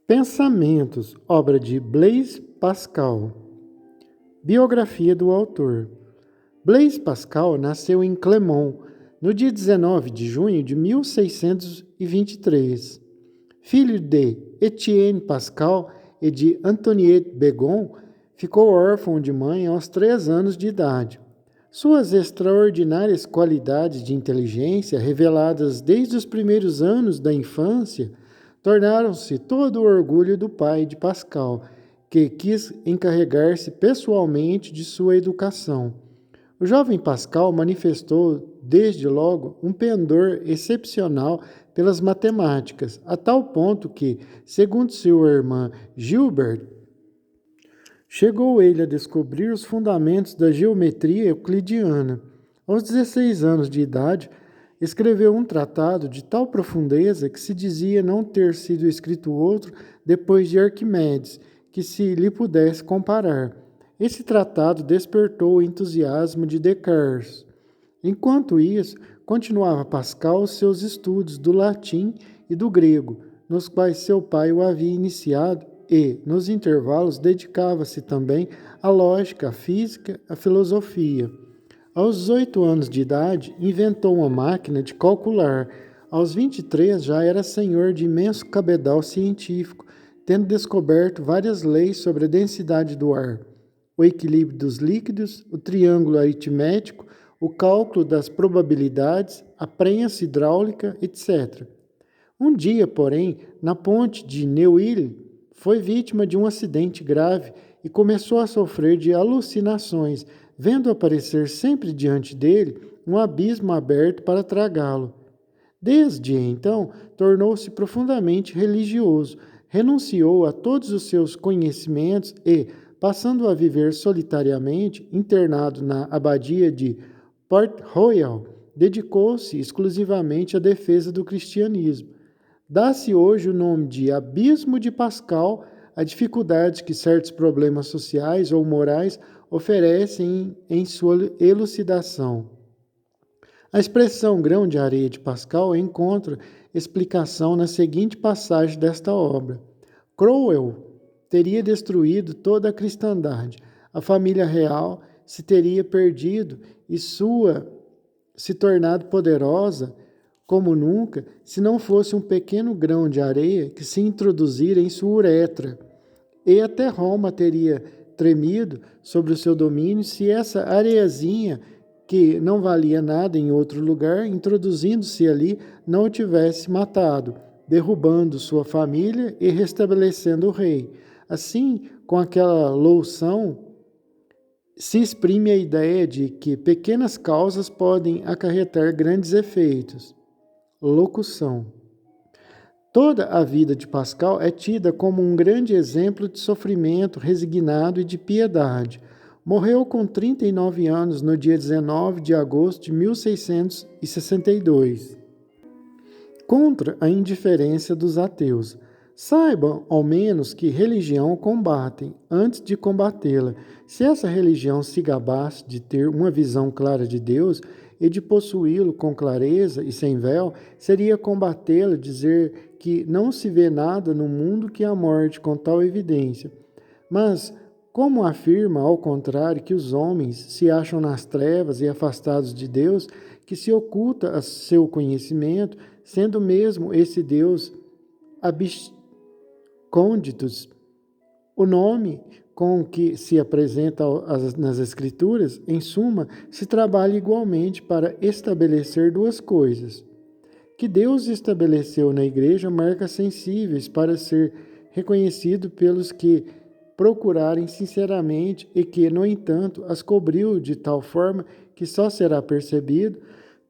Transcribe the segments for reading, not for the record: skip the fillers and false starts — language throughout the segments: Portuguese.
Pensamentos, obra de Blaise Pascal. Biografia do autor. Blaise Pascal nasceu em Clermont, no dia 19 de junho de 1623. Filho de Etienne Pascal e de Antoniette Begon, ficou órfão de mãe aos 3 anos de idade. Suas extraordinárias qualidades de inteligência, reveladas desde os primeiros anos da infância, tornaram-se todo o orgulho do pai de Pascal, que quis encarregar-se pessoalmente de sua educação. O jovem Pascal manifestou, desde logo, um pendor excepcional pelas matemáticas, a tal ponto que, segundo sua irmã Gilbert, chegou ele a descobrir os fundamentos da geometria euclidiana. Aos 16 anos de idade, escreveu um tratado de tal profundeza que se dizia não ter sido escrito outro depois de Arquimedes, que se lhe pudesse comparar. Esse tratado despertou o entusiasmo de Descartes. Enquanto isso, continuava Pascal seus estudos do latim e do grego, nos quais seu pai o havia iniciado e, nos intervalos, dedicava-se também à lógica, à física, à filosofia. Aos 18 anos de idade, inventou uma máquina de calcular. Aos 23, já era senhor de imenso cabedal científico, tendo descoberto várias leis sobre a densidade do ar, o equilíbrio dos líquidos, o triângulo aritmético, o cálculo das probabilidades, a prensa hidráulica, etc. Um dia, porém, na ponte de Neuilly, foi vítima de um acidente grave e começou a sofrer de alucinações, vendo aparecer sempre diante dele um abismo aberto para tragá-lo. Desde então, tornou-se profundamente religioso, renunciou a todos os seus conhecimentos e, passando a viver solitariamente, internado na abadia de Port-Royal, dedicou-se exclusivamente à defesa do cristianismo. Dá-se hoje o nome de abismo de Pascal a dificuldades que certos problemas sociais ou morais oferecem em sua elucidação. A expressão grão de areia de Pascal encontra explicação na seguinte passagem desta obra. Cromwell teria destruído toda a cristandade, a família real se teria perdido e sua se tornado poderosa como nunca, se não fosse um pequeno grão de areia que se introduzira em sua uretra. E até Roma teria tremido sobre o seu domínio se essa areiazinha, que não valia nada em outro lugar, introduzindo-se ali, não o tivesse matado, derrubando sua família e restabelecendo o rei. Assim, com aquela locução, se exprime a ideia de que pequenas causas podem acarretar grandes efeitos. Locução. Toda a vida de Pascal é tida como um grande exemplo de sofrimento resignado e de piedade. Morreu com 39 anos no dia 19 de agosto de 1662. Contra a indiferença dos ateus. Saibam, ao menos, que religião combatem, antes de combatê-la. Se essa religião se gabasse de ter uma visão clara de Deus e de possuí-lo com clareza e sem véu, seria combatê-la dizer que não se vê nada no mundo que a morte com tal evidência. Mas, como afirma, ao contrário, que os homens se acham nas trevas e afastados de Deus, que se oculta a seu conhecimento, sendo mesmo esse Deus abscônditos, o nome com que se apresenta nas Escrituras, em suma, se trabalha igualmente para estabelecer duas coisas. Que Deus estabeleceu na Igreja marcas sensíveis para ser reconhecido pelos que procurarem sinceramente e que, no entanto, as cobriu de tal forma que só será percebido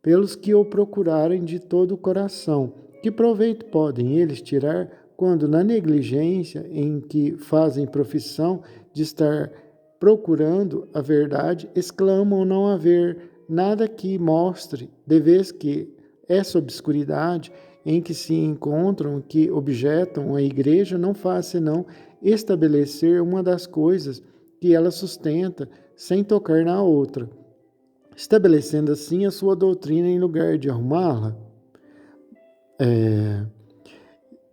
pelos que o procurarem de todo o coração. Que proveito podem eles tirar quando, na negligência em que fazem profissão de estar procurando a verdade, exclamam não haver nada que mostre, de vez que essa obscuridade em que se encontram, que objetam a Igreja, não faz senão estabelecer uma das coisas que ela sustenta, sem tocar na outra, estabelecendo assim a sua doutrina em lugar de arrumá-la.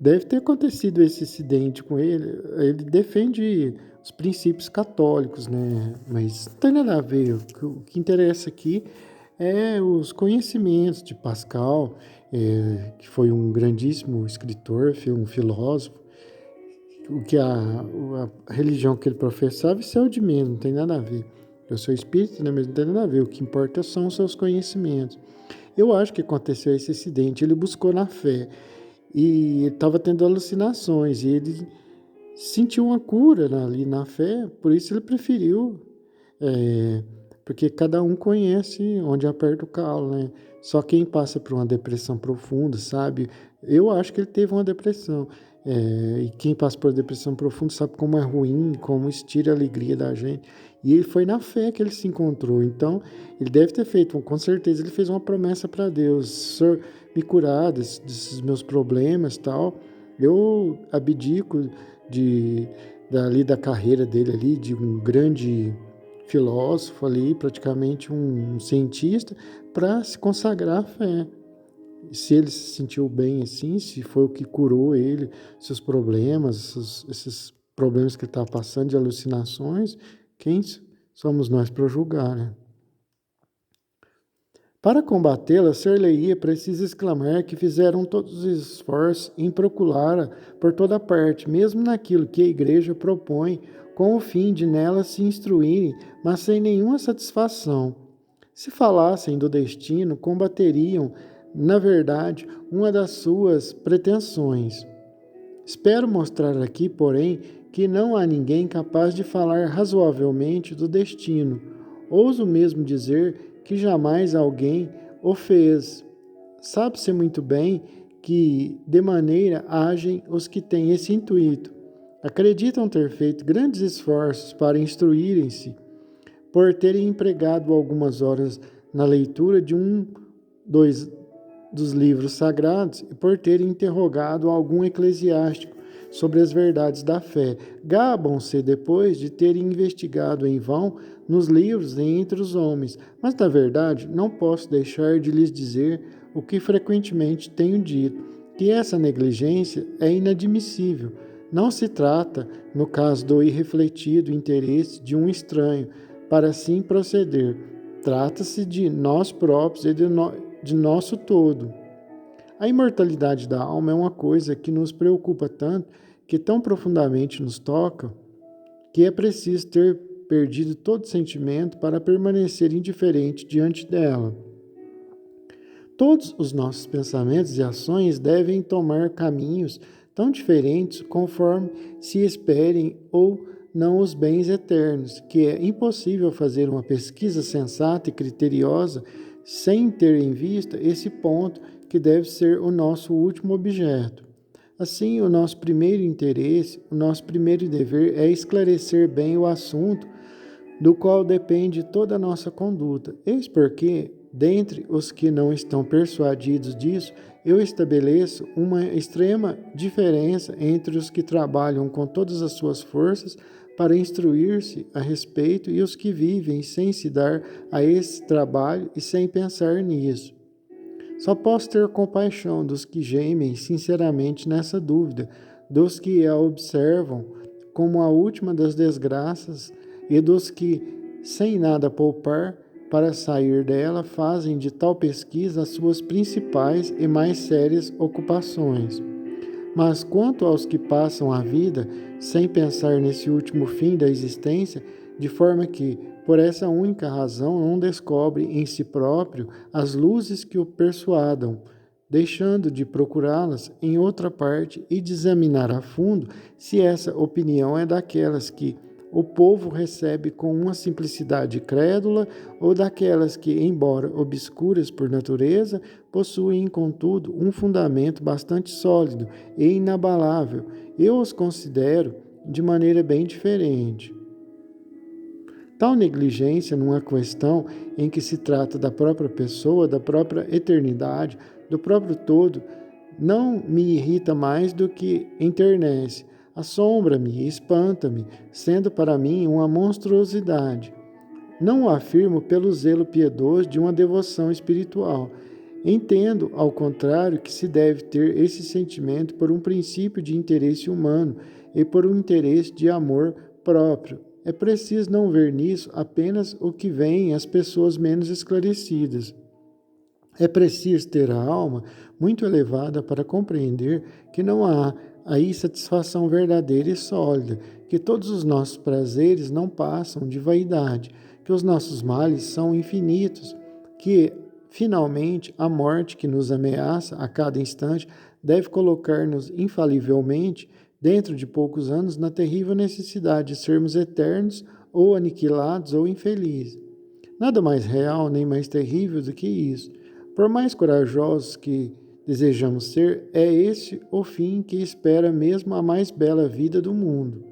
Deve ter acontecido esse incidente com ele. Ele defende os princípios católicos, né? Mas não tem nada a ver. O que interessa aqui é os conhecimentos de Pascal, que foi um grandíssimo escritor, um filósofo. O que a religião que ele professava, isso é o de menos, não tem nada a ver. Eu sou espírita, né? Mas não tem nada a ver. O que importa são os seus conhecimentos. Eu acho que aconteceu esse acidente. Ele buscou na fé e ele estava tendo alucinações e ele sentiu uma cura ali na fé, por isso ele preferiu, porque cada um conhece onde aperta o calo, né? Só quem passa por uma depressão profunda, sabe? Eu acho que ele teve uma depressão. E quem passa por depressão profunda sabe como é ruim, como isso tira a alegria da gente. E ele foi na fé que ele se encontrou. Então, ele deve ter feito, com certeza, ele fez uma promessa para Deus: Senhor, me curar desses meus problemas, tal. Eu abdico da carreira dele ali, de um grande filósofo ali, praticamente um cientista, para se consagrar à fé. Se ele se sentiu bem assim, se foi o que curou ele, seus problemas, esses problemas que ele estava passando de alucinações, quem somos nós para julgar, né? Para combatê-la, Serleia precisa exclamar que fizeram todos os esforços em procurá-la por toda parte, mesmo naquilo que a Igreja propõe, com o fim de nela se instruírem, mas sem nenhuma satisfação. Se falassem do destino, combateriam, na verdade, uma das suas pretensões. Espero mostrar aqui, porém, que não há ninguém capaz de falar razoavelmente do destino. Ouso mesmo dizer que jamais alguém o fez. Sabe-se muito bem que, de maneira, agem os que têm esse intuito. Acreditam ter feito grandes esforços para instruírem-se, por terem empregado algumas horas na leitura de dois dos livros sagrados e por terem interrogado algum eclesiástico sobre as verdades da fé. Gabam-se depois de terem investigado em vão nos livros e entre os homens, mas na verdade não posso deixar de lhes dizer o que frequentemente tenho dito, que essa negligência é inadmissível. Não se trata, no caso do irrefletido interesse de um estranho, para assim proceder. Trata-se de nós próprios e de nosso todo. A imortalidade da alma é uma coisa que nos preocupa tanto, que tão profundamente nos toca, que é preciso ter perdido todo sentimento para permanecer indiferente diante dela. Todos os nossos pensamentos e ações devem tomar caminhos tão diferentes conforme se esperem ou não os bens eternos, que é impossível fazer uma pesquisa sensata e criteriosa sem ter em vista esse ponto que deve ser o nosso último objeto. Assim, o nosso primeiro interesse, o nosso primeiro dever é esclarecer bem o assunto do qual depende toda a nossa conduta. Eis porque, dentre os que não estão persuadidos disso, eu estabeleço uma extrema diferença entre os que trabalham com todas as suas forças para instruir-se a respeito e os que vivem sem se dar a esse trabalho e sem pensar nisso. Só posso ter compaixão dos que gemem sinceramente nessa dúvida, dos que a observam como a última das desgraças e dos que, sem nada poupar para sair dela, fazem de tal pesquisa as suas principais e mais sérias ocupações. Mas quanto aos que passam a vida sem pensar nesse último fim da existência, de forma que, por essa única razão, não descobre em si próprio as luzes que o persuadam, deixando de procurá-las em outra parte e de examinar a fundo se essa opinião é daquelas que o povo recebe com uma simplicidade crédula ou daquelas que, embora obscuras por natureza, possuem, contudo, um fundamento bastante sólido e inabalável. Eu os considero de maneira bem diferente. Tal negligência numa questão em que se trata da própria pessoa, da própria eternidade, do próprio todo, não me irrita mais do que enternece. Assombra-me e espanta-me, sendo para mim uma monstruosidade. Não o afirmo pelo zelo piedoso de uma devoção espiritual. Entendo, ao contrário, que se deve ter esse sentimento por um princípio de interesse humano e por um interesse de amor próprio. É preciso não ver nisso apenas o que veem as pessoas menos esclarecidas. É preciso ter a alma muito elevada para compreender que não há aí satisfação verdadeira e sólida, que todos os nossos prazeres não passam de vaidade, que os nossos males são infinitos, que, finalmente, a morte que nos ameaça a cada instante deve colocar-nos infalivelmente, dentro de poucos anos, na terrível necessidade de sermos eternos ou aniquilados ou infelizes. Nada mais real nem mais terrível do que isso. Por mais corajosos que desejamos ser, é esse o fim que espera mesmo a mais bela vida do mundo.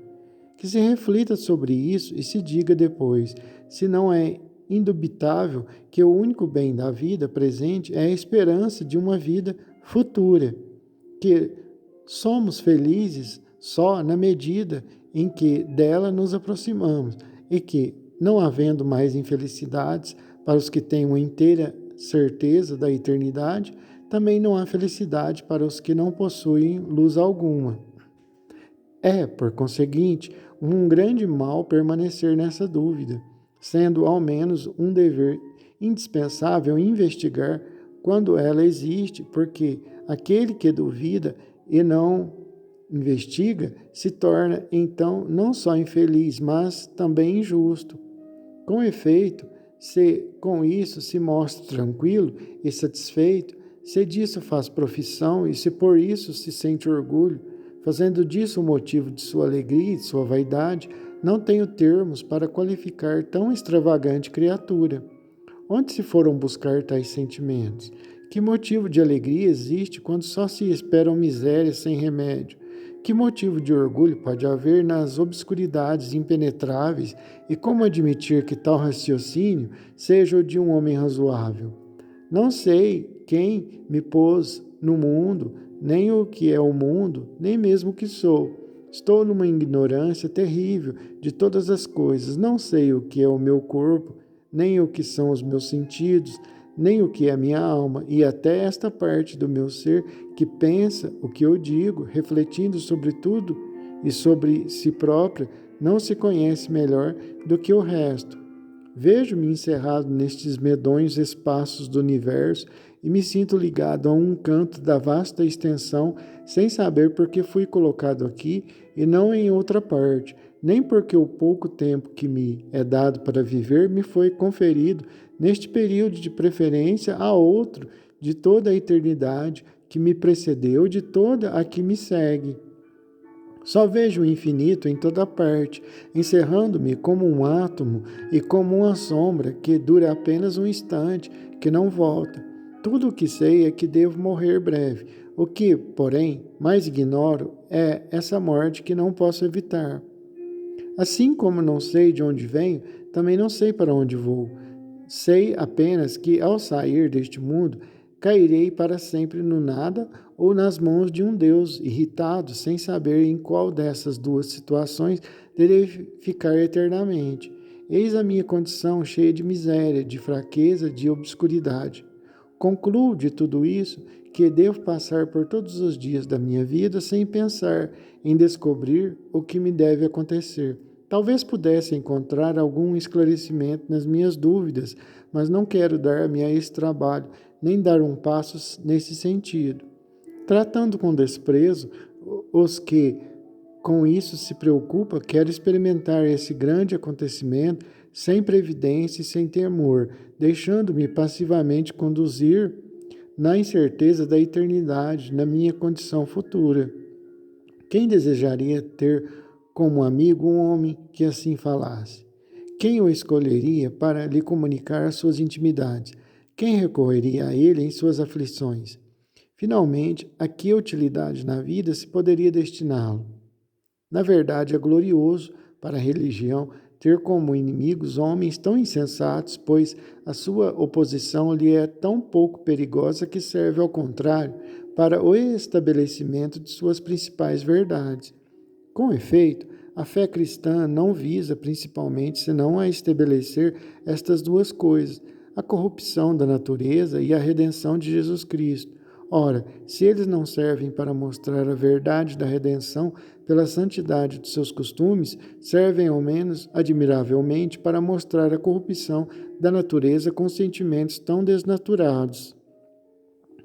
Que se reflita sobre isso e se diga depois, se não é indubitável que o único bem da vida presente é a esperança de uma vida futura, que somos felizes só na medida em que dela nos aproximamos e que, não havendo mais infelicidades para os que têm uma inteira certeza da eternidade, também não há felicidade para os que não possuem luz alguma. É, por conseguinte, um grande mal permanecer nessa dúvida, sendo ao menos um dever indispensável investigar quando ela existe, porque aquele que duvida e não investiga se torna então não só infeliz, mas também injusto. Com efeito, se com isso se mostra tranquilo e satisfeito, se disso faz profissão e se por isso se sente orgulho, fazendo disso o motivo de sua alegria e de sua vaidade, não tenho termos para qualificar tão extravagante criatura. Onde se foram buscar tais sentimentos? Que motivo de alegria existe quando só se esperam misérias sem remédio? Que motivo de orgulho pode haver nas obscuridades impenetráveis e como admitir que tal raciocínio seja o de um homem razoável? Não sei quem me pôs no mundo, nem o que é o mundo, nem mesmo o que sou. Estou numa ignorância terrível de todas as coisas. Não sei o que é o meu corpo, nem o que são os meus sentidos, nem o que é a minha alma, e até esta parte do meu ser que pensa o que eu digo, refletindo sobre tudo e sobre si própria, não se conhece melhor do que o resto. Vejo-me encerrado nestes medonhos espaços do universo e me sinto ligado a um canto da vasta extensão, sem saber por que fui colocado aqui e não em outra parte, nem porque o pouco tempo que me é dado para viver me foi conferido neste período de preferência a outro de toda a eternidade que me precedeu, de toda a que me segue. Só vejo o infinito em toda parte, encerrando-me como um átomo e como uma sombra que dura apenas um instante, que não volta. Tudo o que sei é que devo morrer breve. O que, porém, mais ignoro é essa morte que não posso evitar. Assim como não sei de onde venho, também não sei para onde vou. Sei apenas que, ao sair deste mundo, cairei para sempre no nada ou nas mãos de um Deus irritado, sem saber em qual dessas duas situações terei ficar eternamente. Eis a minha condição cheia de miséria, de fraqueza, de obscuridade. Concluo de tudo isso que devo passar por todos os dias da minha vida sem pensar em descobrir o que me deve acontecer. Talvez pudesse encontrar algum esclarecimento nas minhas dúvidas, mas não quero dar-me a esse trabalho, nem dar um passo nesse sentido. Tratando com desprezo os que com isso se preocupa, quero experimentar esse grande acontecimento sem previdência e sem temor, deixando-me passivamente conduzir na incerteza da eternidade, na minha condição futura. Quem desejaria ter como amigo um homem que assim falasse? Quem o escolheria para lhe comunicar suas intimidades? Quem recorreria a ele em suas aflições? Finalmente, a que utilidade na vida se poderia destiná-lo? Na verdade, é glorioso para a religião ter como inimigos homens tão insensatos, pois a sua oposição lhe é tão pouco perigosa que serve, ao contrário, para o estabelecimento de suas principais verdades. Com efeito, a fé cristã não visa principalmente senão a estabelecer estas duas coisas, a corrupção da natureza e a redenção de Jesus Cristo. Ora, se eles não servem para mostrar a verdade da redenção pela santidade dos seus costumes, servem ao menos admiravelmente para mostrar a corrupção da natureza com sentimentos tão desnaturados.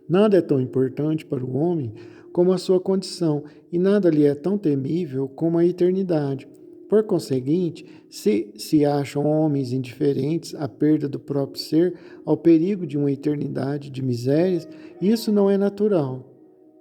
Nada é tão importante para o homem como a sua condição, e nada lhe é tão temível como a eternidade. Por conseguinte, se acham homens indiferentes à perda do próprio ser, ao perigo de uma eternidade de misérias, isso não é natural.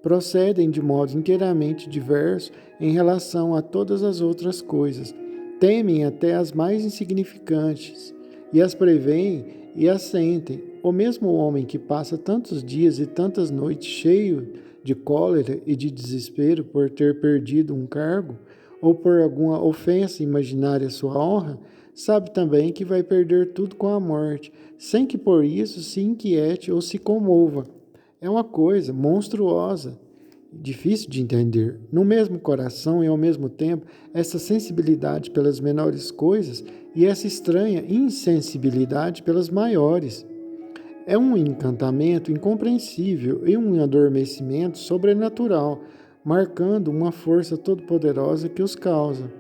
Procedem de modo inteiramente diverso em relação a todas as outras coisas. Temem até as mais insignificantes, e as preveem e as sentem. O mesmo homem que passa tantos dias e tantas noites cheio de cólera e de desespero por ter perdido um cargo, ou por alguma ofensa imaginária à sua honra, sabe também que vai perder tudo com a morte, sem que por isso se inquiete ou se comova. É uma coisa monstruosa, difícil de entender. No mesmo coração e ao mesmo tempo, essa sensibilidade pelas menores coisas e essa estranha insensibilidade pelas maiores. É um encantamento incompreensível e um adormecimento sobrenatural, marcando uma força todo-poderosa que os causa.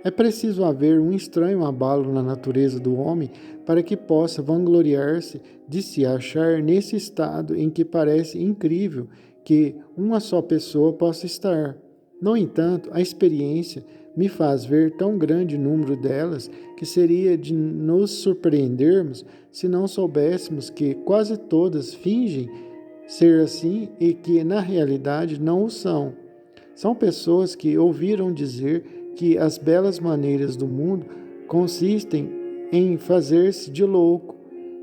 É preciso haver um estranho abalo na natureza do homem para que possa vangloriar-se de se achar nesse estado em que parece incrível que uma só pessoa possa estar. No entanto, a experiência me faz ver tão grande número delas que seria de nos surpreendermos se não soubéssemos que quase todas fingem ser assim e que, na realidade, não o são. São pessoas que ouviram dizer que as belas maneiras do mundo consistem em fazer-se de louco.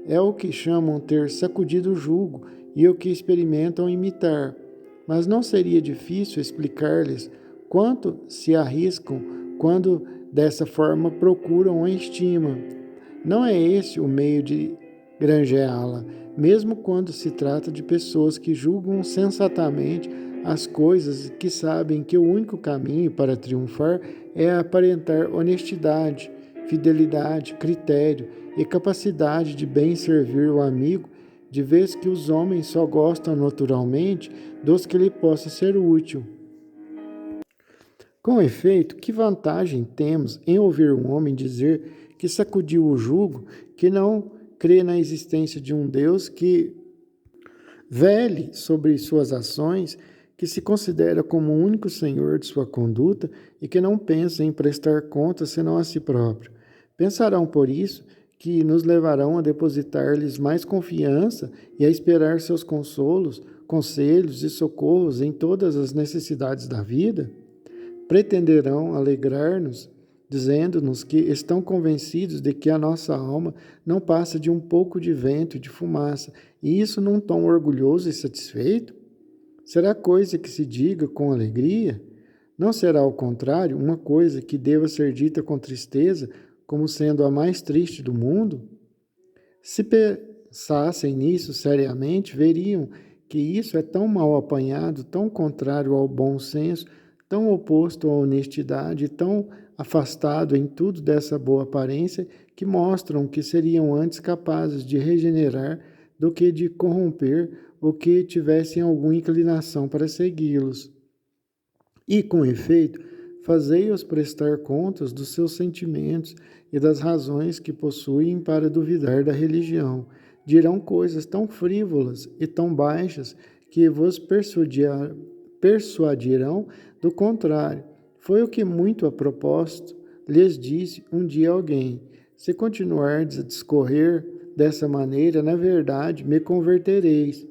É o que chamam ter sacudido o jugo e o que experimentam imitar. Mas não seria difícil explicar-lhes quanto se arriscam quando dessa forma procuram a estima. Não é esse o meio de granjeá-la, mesmo quando se trata de pessoas que julgam sensatamente as coisas que sabem que o único caminho para triunfar é aparentar honestidade, fidelidade, critério e capacidade de bem servir o amigo, de vez que os homens só gostam naturalmente dos que lhe possa ser útil. Com efeito, que vantagem temos em ouvir um homem dizer que sacudiu o jugo, que não crê na existência de um Deus que vele sobre suas ações, que se considera como o único senhor de sua conduta e que não pensa em prestar contas senão a si próprio? Pensarão, por isso, que nos levarão a depositar-lhes mais confiança e a esperar seus consolos, conselhos e socorros em todas as necessidades da vida? Pretenderão alegrar-nos, dizendo-nos que estão convencidos de que a nossa alma não passa de um pouco de vento e de fumaça, e isso num tom orgulhoso e satisfeito? Será coisa que se diga com alegria? Não será, ao contrário, uma coisa que deva ser dita com tristeza, como sendo a mais triste do mundo? Se pensassem nisso seriamente, veriam que isso é tão mal apanhado, tão contrário ao bom senso, tão oposto à honestidade, tão afastado em tudo dessa boa aparência, que mostram que seriam antes capazes de regenerar do que de corromper ou que tivessem alguma inclinação para segui-los. E, com efeito, fazei-os prestar contas dos seus sentimentos e das razões que possuem para duvidar da religião. Dirão coisas tão frívolas e tão baixas que vos persuadirão do contrário. Foi o que muito a propósito lhes disse um dia alguém: se continuardes a discorrer dessa maneira, na verdade, me convertereis.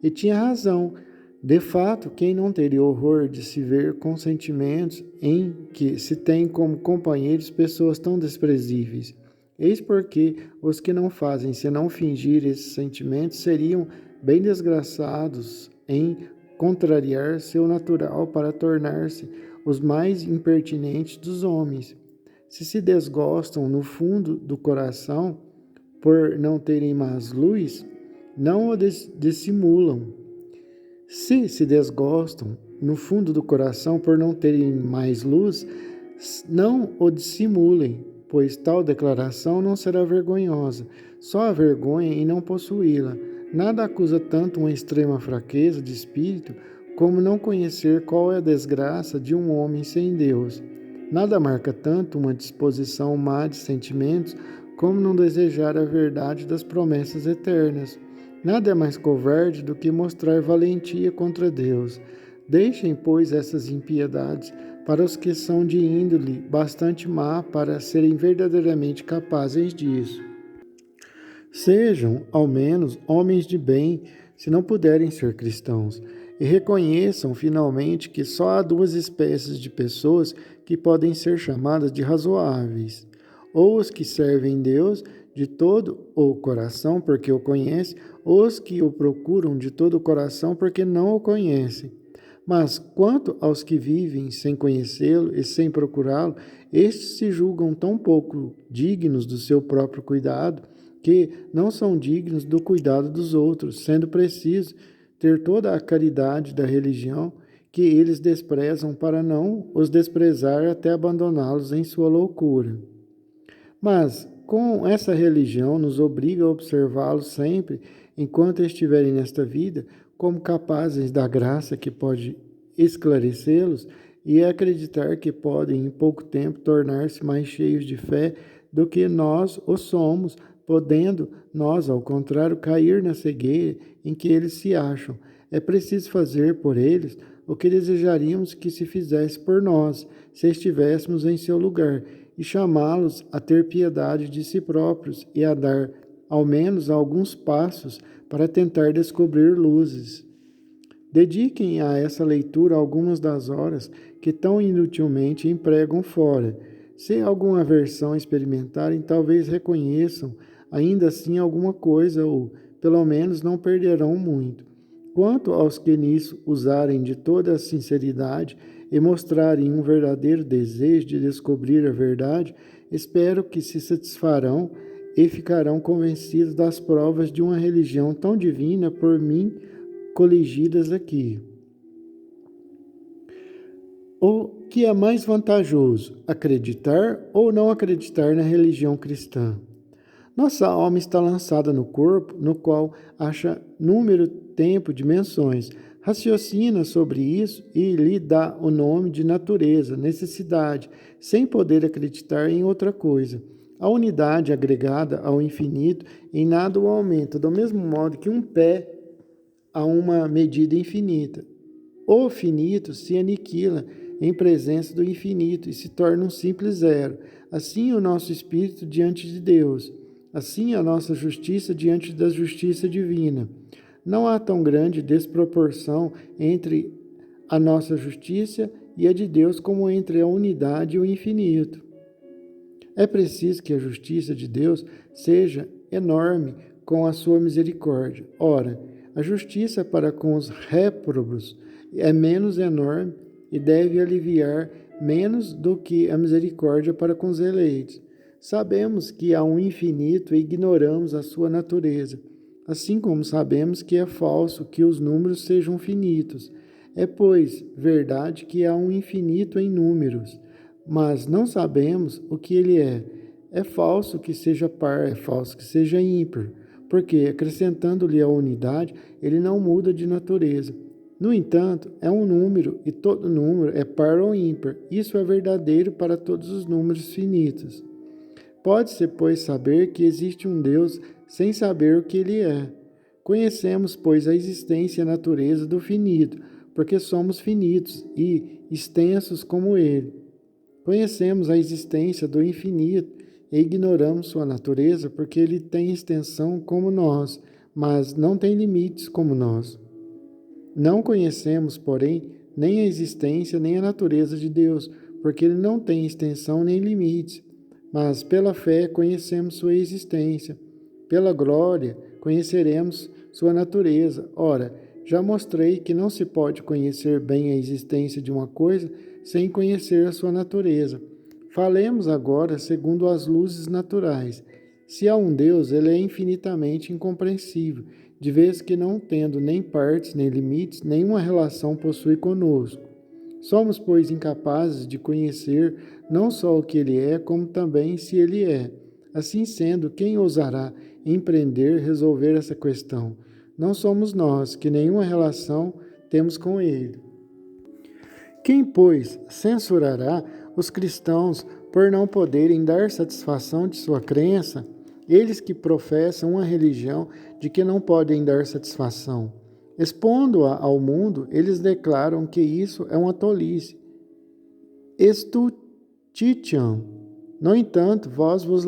E tinha razão. De fato, quem não teria horror de se ver com sentimentos em que se tem como companheiros pessoas tão desprezíveis? Eis porque os que não fazem senão fingir esses sentimentos seriam bem desgraçados em contrariar seu natural para tornar-se os mais impertinentes dos homens. Se desgostam no fundo do coração por não terem mais luz, não o dissimulam. Se desgostam no fundo do coração por não terem mais luz, não o dissimulem. pois tal declaração não será vergonhosa, só a vergonha em não possuí-la. Nada acusa tanto uma extrema fraqueza de espírito como não conhecer qual é a desgraça de um homem sem Deus. Nada marca tanto uma disposição má de sentimentos como não desejar a verdade das promessas eternas. Nada é mais covarde do que mostrar valentia contra Deus. Deixem, pois, essas impiedades para os que são de índole bastante má para serem verdadeiramente capazes disso. Sejam, ao menos, homens de bem, se não puderem ser cristãos, e reconheçam finalmente que só há duas espécies de pessoas que podem ser chamadas de razoáveis: ou os que servem Deus de todo o coração porque o conhecem, ou os que o procuram de todo o coração porque não o conhecem. Mas quanto aos que vivem sem conhecê-lo e sem procurá-lo, estes se julgam tão pouco dignos do seu próprio cuidado, que não são dignos do cuidado dos outros, sendo preciso ter toda a caridade da religião que eles desprezam para não os desprezar até abandoná-los em sua loucura. Mas, com essa religião, nos obriga a observá-los sempre, enquanto estiverem nesta vida, como capazes da graça que pode esclarecê-los e acreditar que podem, em pouco tempo, tornar-se mais cheios de fé do que nós o somos, podendo nós, ao contrário, cair na cegueira em que eles se acham. É preciso fazer por eles o que desejaríamos que se fizesse por nós, se estivéssemos em seu lugar, e chamá-los a ter piedade de si próprios e a dar, ao menos, alguns passos para tentar descobrir luzes. Dediquem a essa leitura algumas das horas que tão inutilmente empregam fora. Se alguma aversão experimentarem, talvez reconheçam ainda assim alguma coisa ou, pelo menos, não perderão muito. Quanto aos que nisso usarem de toda a sinceridade e mostrarem um verdadeiro desejo de descobrir a verdade, espero que se satisfarão e ficarão convencidos das provas de uma religião tão divina por mim coligidas aqui. O que é mais vantajoso, acreditar ou não acreditar na religião cristã? Nossa alma está lançada no corpo, no qual acha número, tempo, dimensões. Raciocina sobre isso e lhe dá o nome de natureza, necessidade, sem poder acreditar em outra coisa. A unidade agregada ao infinito em nada o aumenta, do mesmo modo que um pé a uma medida infinita. O finito se aniquila em presença do infinito e se torna um simples zero. Assim o nosso espírito diante de Deus. Assim a nossa justiça diante da justiça divina. Não há tão grande desproporção entre a nossa justiça e a de Deus como entre a unidade e o infinito. É preciso que a justiça de Deus seja enorme com a sua misericórdia. Ora, a justiça para com os réprobos é menos enorme e deve aliviar menos do que a misericórdia para com os eleitos. Sabemos que há um infinito e ignoramos a sua natureza, assim como sabemos que é falso que os números sejam finitos. É, pois, verdade que há um infinito em números, mas não sabemos o que ele é. É falso que seja par, é falso que seja ímpar, porque, acrescentando-lhe a unidade, ele não muda de natureza. No entanto, é um número e todo número é par ou ímpar. Isso é verdadeiro para todos os números finitos. Pode-se, pois, saber que existe um Deus sem saber o que ele é. Conhecemos, pois, a existência e a natureza do finito, porque somos finitos e extensos como ele. Conhecemos a existência do infinito e ignoramos sua natureza, porque ele tem extensão como nós, mas não tem limites como nós. Não conhecemos, porém, nem a existência nem a natureza de Deus, porque ele não tem extensão nem limites. Mas pela fé conhecemos sua existência. Pela glória conheceremos sua natureza. Ora, já mostrei que não se pode conhecer bem a existência de uma coisa sem conhecer a sua natureza. Falemos agora segundo as luzes naturais. Se há um Deus, ele é infinitamente incompreensível, de vez que não tendo nem partes nem limites, nenhuma relação possui conosco. Somos, pois, incapazes de conhecer não só o que ele é, como também se ele é. Assim sendo, quem ousará empreender resolver essa questão? Não somos nós, que nenhuma relação temos com ele. Quem, pois, censurará os cristãos por não poderem dar satisfação de sua crença? Eles que professam uma religião de que não podem dar satisfação. Expondo-a ao mundo, eles declaram que isso é uma tolice. Estutitiam. No entanto, vós vos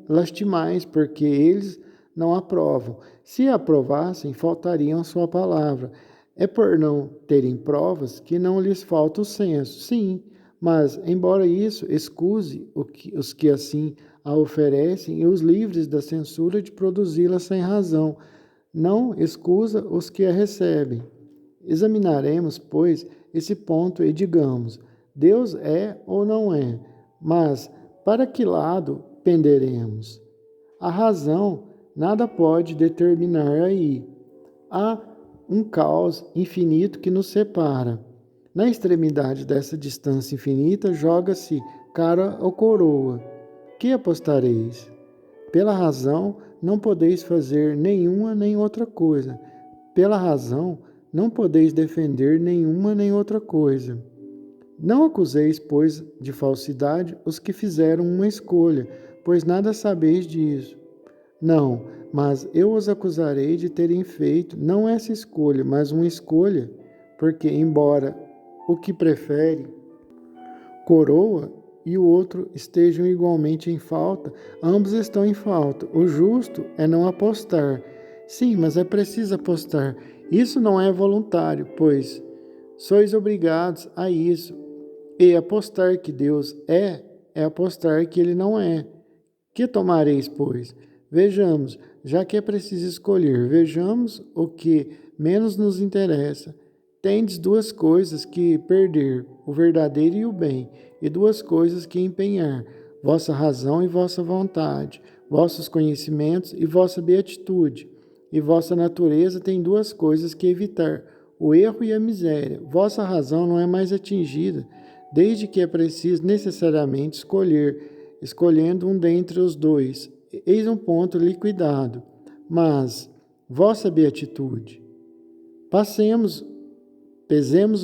lastimais, porque eles não aprovam. Se aprovassem, faltariam a sua palavra. É por não terem provas que não lhes falta o senso. Sim, mas, embora isso, excuse os que assim a oferecem e os livres da censura de produzi-la sem razão. Não excusa os que a recebem. Examinaremos, pois, esse ponto e digamos: Deus é ou não é? Mas para que lado penderemos? A razão nada pode determinar aí. Há um caos infinito que nos separa. Na extremidade dessa distância infinita joga-se cara ou coroa. Que apostareis? Pela razão, não podeis fazer nenhuma nem outra coisa. Pela razão, não podeis defender nenhuma nem outra coisa. Não acuseis, pois, de falsidade os que fizeram uma escolha, pois nada sabeis disso. Não, mas eu os acusarei de terem feito não essa escolha, mas uma escolha, porque, embora o que prefere coroa e o outro estejam igualmente em falta, ambos estão em falta. O justo é não apostar. Sim, mas é preciso apostar. Isso não é voluntário, pois sois obrigados a isso. E apostar que Deus é apostar que ele não é. Que tomareis, pois? Vejamos, já que é preciso escolher, vejamos o que menos nos interessa. Tendes duas coisas que perder, o verdadeiro e o bem, e duas coisas que empenhar, vossa razão e vossa vontade, vossos conhecimentos e vossa beatitude. E vossa natureza tem duas coisas que evitar, o erro e a miséria. Vossa razão não é mais atingida, desde que é preciso necessariamente escolher, escolhendo um dentre os dois. Eis um ponto liquidado. Mas vossa beatitude. Pesemos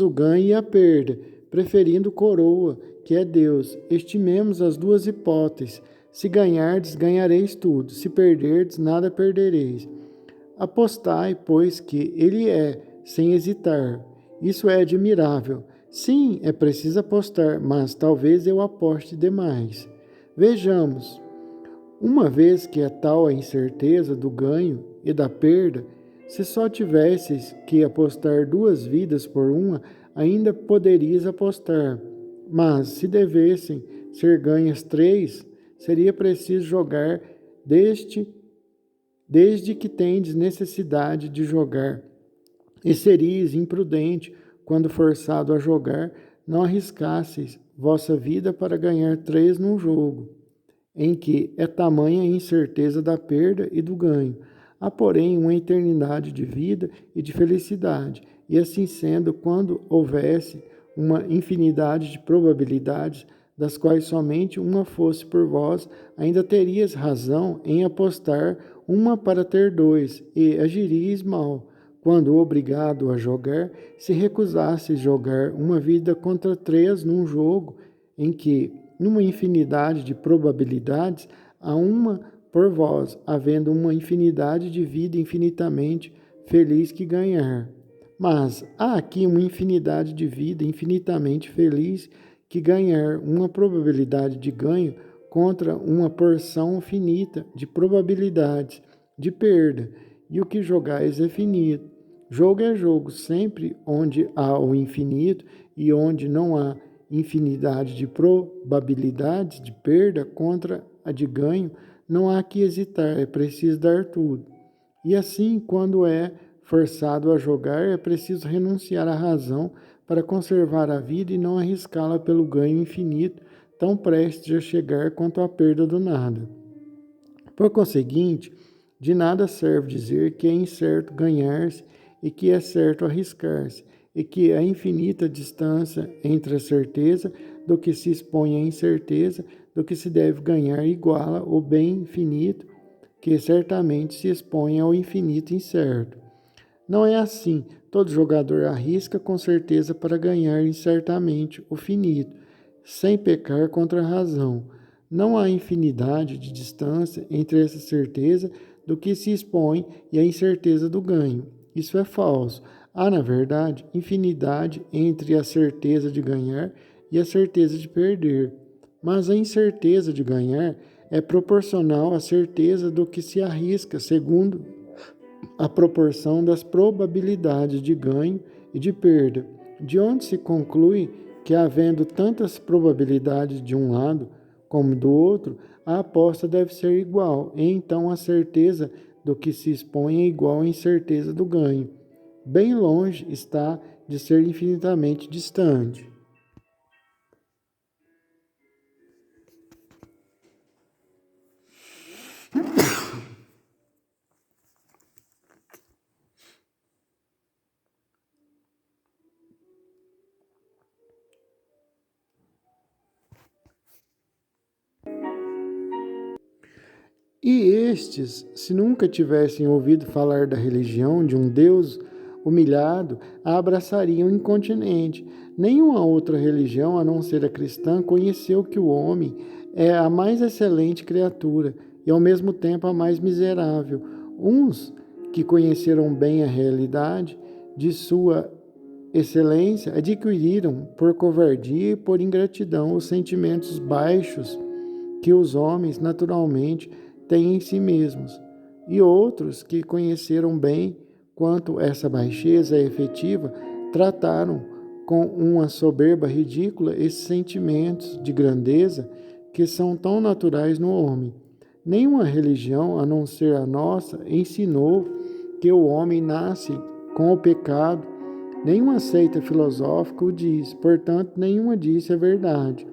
o ganho e a perda, preferindo coroa, que é Deus. Estimemos as duas hipóteses. Se ganhardes, ganhareis tudo. Se perderdes, nada perdereis. Apostai, pois, que ele é, sem hesitar. Isso é admirável. Sim, é preciso apostar, mas talvez eu aposte demais. Vejamos. Uma vez que é tal a incerteza do ganho e da perda, se só tivesses que apostar 2 vidas por uma, ainda poderias apostar. Mas, se devessem ser ganhas 3, seria preciso jogar desde que tendes necessidade de jogar. E seríeis imprudente, quando forçado a jogar, não arriscasseis vossa vida para ganhar 3 num jogo, em que é tamanha a incerteza da perda e do ganho. Há, porém, uma eternidade de vida e de felicidade, e assim sendo, quando houvesse uma infinidade de probabilidades, das quais somente uma fosse por vós, ainda terias razão em apostar uma para ter 2, e agirias mal, quando obrigado a jogar, se recusasses jogar uma vida contra 3 num jogo, em que, numa infinidade de probabilidades, há uma por vós, havendo uma infinidade de vida infinitamente feliz que ganhar. Mas há aqui uma infinidade de vida infinitamente feliz que ganhar, uma probabilidade de ganho contra uma porção finita de probabilidades de perda, e o que jogais é finito. Jogo é jogo, sempre onde há o infinito e onde não há infinidade de probabilidades de perda contra a de ganho, não há que hesitar, é preciso dar tudo. E assim, quando é forçado a jogar, é preciso renunciar à razão para conservar a vida e não arriscá-la pelo ganho infinito, tão prestes a chegar quanto a perda do nada. Por conseguinte, de nada serve dizer que é incerto ganhar-se e que é certo arriscar-se. e que a infinita distância entre a certeza do que se expõe à incerteza do que se deve ganhar iguala o bem infinito que certamente se expõe ao infinito incerto. Não é assim. Todo jogador arrisca com certeza para ganhar incertamente o finito, sem pecar contra a razão. Não há infinidade de distância entre essa certeza do que se expõe e a incerteza do ganho. Isso é falso. Há, na verdade, infinidade entre a certeza de ganhar e a certeza de perder. Mas a incerteza de ganhar é proporcional à certeza do que se arrisca, segundo a proporção das probabilidades de ganho e de perda, de onde se conclui que, havendo tantas probabilidades de um lado como do outro, a aposta deve ser igual, e então a certeza do que se expõe é igual à incerteza do ganho. Bem longe está de ser infinitamente distante. E estes, se nunca tivessem ouvido falar da religião de um Deus humilhado, a abraçariam incontinenti. Nenhuma outra religião, a não ser a cristã, conheceu que o homem é a mais excelente criatura e, ao mesmo tempo, a mais miserável. Uns que conheceram bem a realidade de sua excelência adquiriram, por covardia e por ingratidão, os sentimentos baixos que os homens naturalmente têm em si mesmos, e outros que conheceram bem quanto essa baixeza é efetiva, trataram com uma soberba ridícula esses sentimentos de grandeza que são tão naturais no homem. Nenhuma religião, a não ser a nossa, ensinou que o homem nasce com o pecado. Nenhuma seita filosófica o diz, portanto, nenhuma disse a verdade.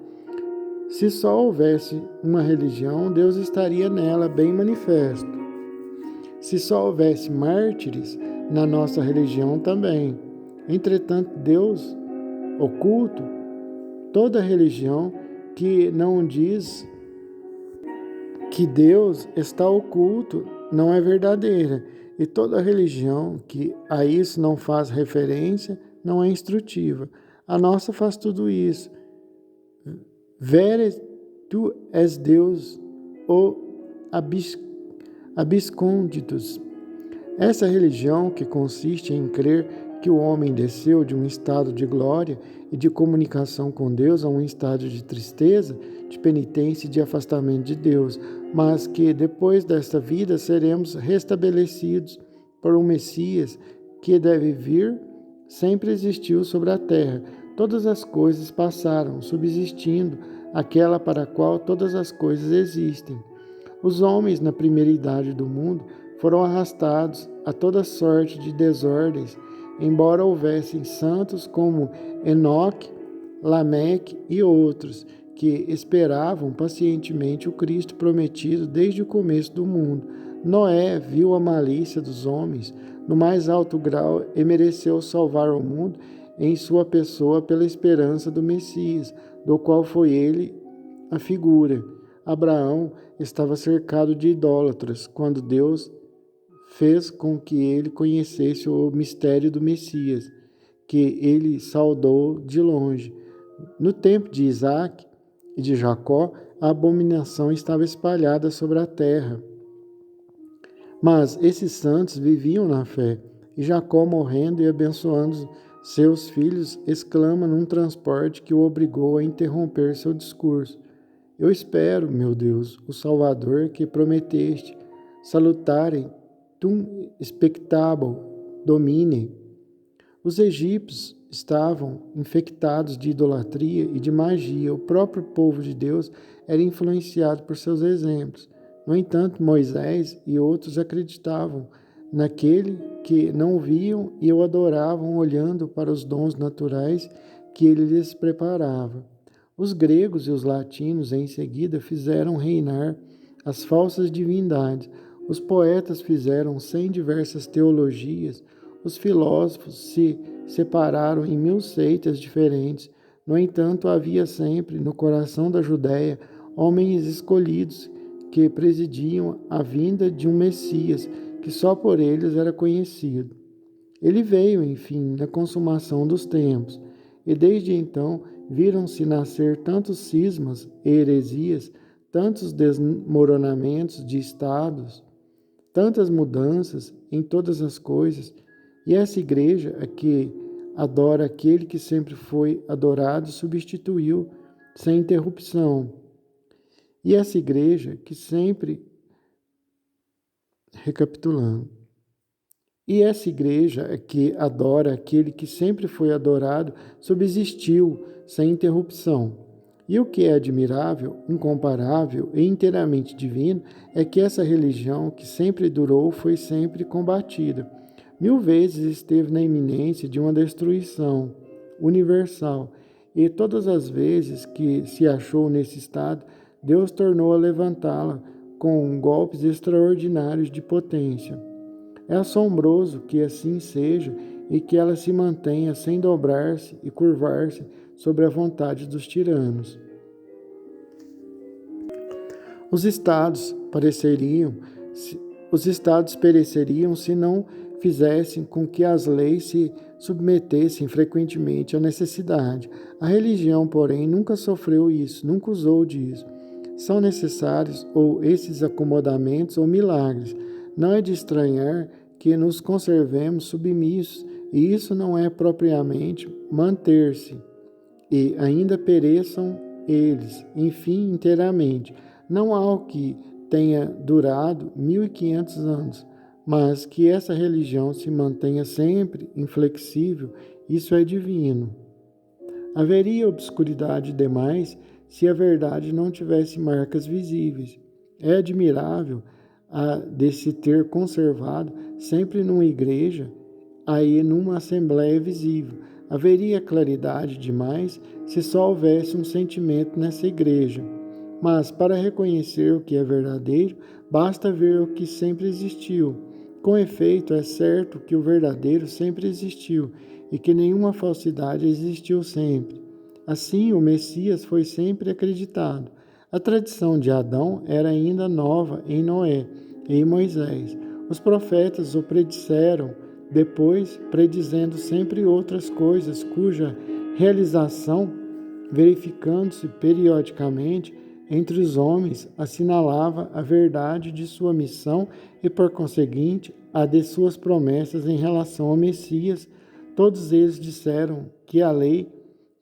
Se só houvesse uma religião, Deus estaria nela bem manifesto. Se só houvesse mártires, na nossa religião também. Entretanto, Deus oculto, toda religião que não diz que Deus está oculto não é verdadeira, e toda religião que a isso não faz referência não é instrutiva. A nossa faz tudo isso. Vere tu és Deus, o abscônditos. Essa religião, que consiste em crer que o homem desceu de um estado de glória e de comunicação com Deus a um estado de tristeza, de penitência e de afastamento de Deus, mas que depois desta vida seremos restabelecidos por um Messias que deve vir, sempre existiu sobre a terra. Todas as coisas passaram, subsistindo aquela para a qual todas as coisas existem. Os homens, na primeira idade do mundo, foram arrastados a toda sorte de desordens, embora houvessem santos como Enoque, Lameque e outros, que esperavam pacientemente o Cristo prometido desde o começo do mundo. Noé viu a malícia dos homens no mais alto grau e mereceu salvar o mundo em sua pessoa pela esperança do Messias, do qual foi ele a figura. Abraão estava cercado de idólatras quando Deus fez com que ele conhecesse o mistério do Messias, que ele saudou de longe. No tempo de Isaac e de Jacó, a abominação estava espalhada sobre a terra. Mas esses santos viviam na fé, e Jacó, morrendo e abençoando seus filhos, exclama num transporte que o obrigou a interromper seu discurso: Eu espero, meu Deus, o Salvador que prometeste. Salutare tum spectabo domine. Os egípcios estavam infectados de idolatria e de magia. O próprio povo de Deus era influenciado por seus exemplos. No entanto, Moisés e outros acreditavam naquele que não viam e o adoravam olhando para os dons naturais que ele lhes preparava. Os gregos e os latinos, em seguida, fizeram reinar as falsas divindades. Os poetas fizeram 100 diversas teologias. Os filósofos se separaram em 1000 seitas diferentes. No entanto, havia sempre, no coração da Judéia, homens escolhidos que presidiam a vinda de um Messias que só por eles era conhecido. Ele veio, enfim, na consumação dos tempos, e desde então viram-se nascer tantos cismas e heresias, tantos desmoronamentos de estados, tantas mudanças em todas as coisas, e essa igreja, a que adora aquele que sempre foi adorado, substituiu sem interrupção. E essa igreja que sempre, recapitulando, e essa igreja que adora aquele que sempre foi adorado, subsistiu sem interrupção. E o que é admirável, incomparável e inteiramente divino é que essa religião que sempre durou foi sempre combatida. 1000 vezes esteve na iminência de uma destruição universal, e todas as vezes que se achou nesse estado, Deus tornou a levantá-la com golpes extraordinários de potência. É assombroso que assim seja e que ela se mantenha sem dobrar-se e curvar-se sobre a vontade dos tiranos. Os estados pereceriam se não fizessem com que as leis se submetessem frequentemente à necessidade. A religião, porém, nunca sofreu isso, nunca usou disso. São necessários ou esses acomodamentos ou milagres. Não é de estranhar que nos conservemos submissos, e isso não é propriamente manter-se, e ainda pereçam eles, enfim, inteiramente. Não há o que tenha durado 1500 anos, mas que essa religião se mantenha sempre inflexível, isso é divino. Haveria obscuridade demais se a verdade não tivesse marcas visíveis. É admirável de se ter conservado sempre numa igreja, aí numa assembleia visível. Haveria claridade demais se só houvesse um sentimento nessa igreja. Mas para reconhecer o que é verdadeiro, basta ver o que sempre existiu. Com efeito, é certo que o verdadeiro sempre existiu e que nenhuma falsidade existiu sempre. Assim, o Messias foi sempre acreditado. A tradição de Adão era ainda nova em Noé e em Moisés. Os profetas o predisseram depois, predizendo sempre outras coisas, cuja realização, verificando-se periodicamente entre os homens, assinalava a verdade de sua missão e, por conseguinte, a de suas promessas em relação ao Messias. Todos eles disseram que a lei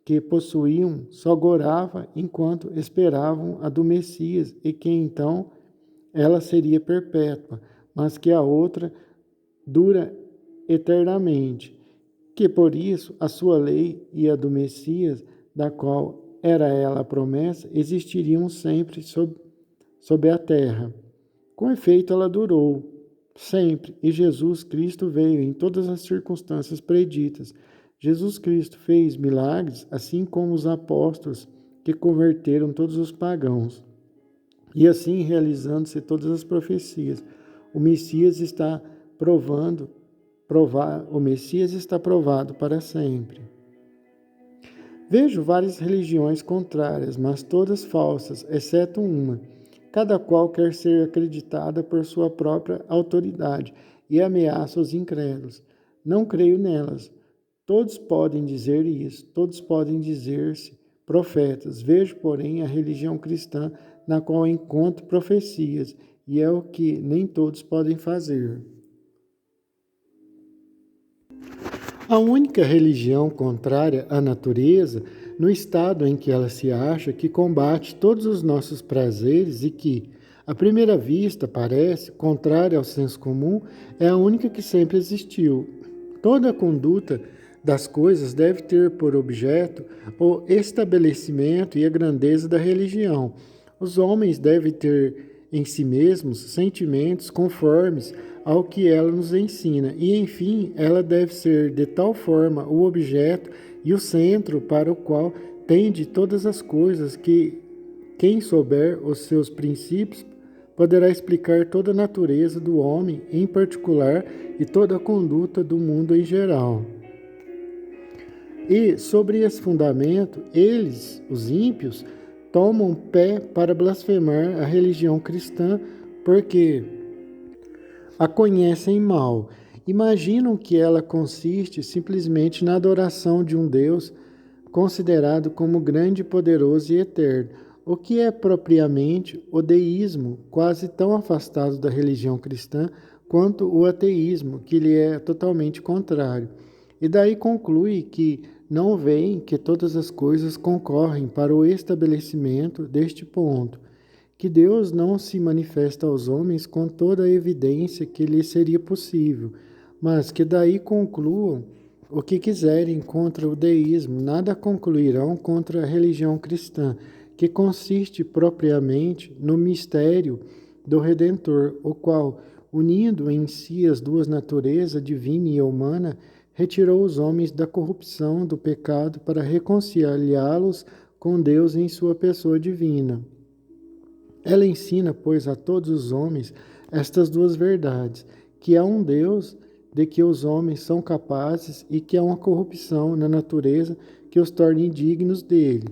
que possuíam só gorava enquanto esperavam a do Messias e que então ela seria perpétua, mas que a outra dura eternamente, que por isso a sua lei e a do Messias, da qual era ela a promessa, existiriam sempre sob a terra. Com efeito, ela durou sempre, e Jesus Cristo veio em todas as circunstâncias preditas. Jesus Cristo fez milagres, assim como os apóstolos que converteram todos os pagãos. E assim, realizando-se todas as profecias, o Messias está provado para sempre. Vejo várias religiões contrárias, mas todas falsas, exceto uma. Cada qual quer ser acreditada por sua própria autoridade e ameaça os incrédulos. Não creio nelas. Todos podem dizer isso, todos podem dizer-se profetas. Vejo, porém, a religião cristã, na qual encontro profecias, e é o que nem todos podem fazer. A única religião contrária à natureza, no estado em que ela se acha, que combate todos os nossos prazeres e que, à primeira vista, parece contrária ao senso comum, é a única que sempre existiu. Toda a conduta das coisas deve ter por objeto o estabelecimento e a grandeza da religião. Os homens devem ter em si mesmos sentimentos conformes ao que ela nos ensina, e, enfim, ela deve ser de tal forma o objeto e o centro para o qual tende todas as coisas que quem souber os seus princípios poderá explicar toda a natureza do homem em particular e toda a conduta do mundo em geral. E sobre esse fundamento, eles, os ímpios, tomam pé para blasfemar a religião cristã, porque a conhecem mal. Imaginam que ela consiste simplesmente na adoração de um Deus considerado como grande, poderoso e eterno, o que é propriamente o deísmo, quase tão afastado da religião cristã quanto o ateísmo, que lhe é totalmente contrário. E daí conclui que não veem que todas as coisas concorrem para o estabelecimento deste ponto, que Deus não se manifesta aos homens com toda a evidência que lhe seria possível, mas que daí concluam o que quiserem contra o deísmo, nada concluirão contra a religião cristã, que consiste propriamente no mistério do Redentor, o qual, unindo em si as duas naturezas, divina e humana, retirou os homens da corrupção do pecado para reconciliá-los com Deus em sua pessoa divina. Ela ensina, pois, a todos os homens estas duas verdades, que há um Deus de que os homens são capazes e que há uma corrupção na natureza que os torne indignos dele.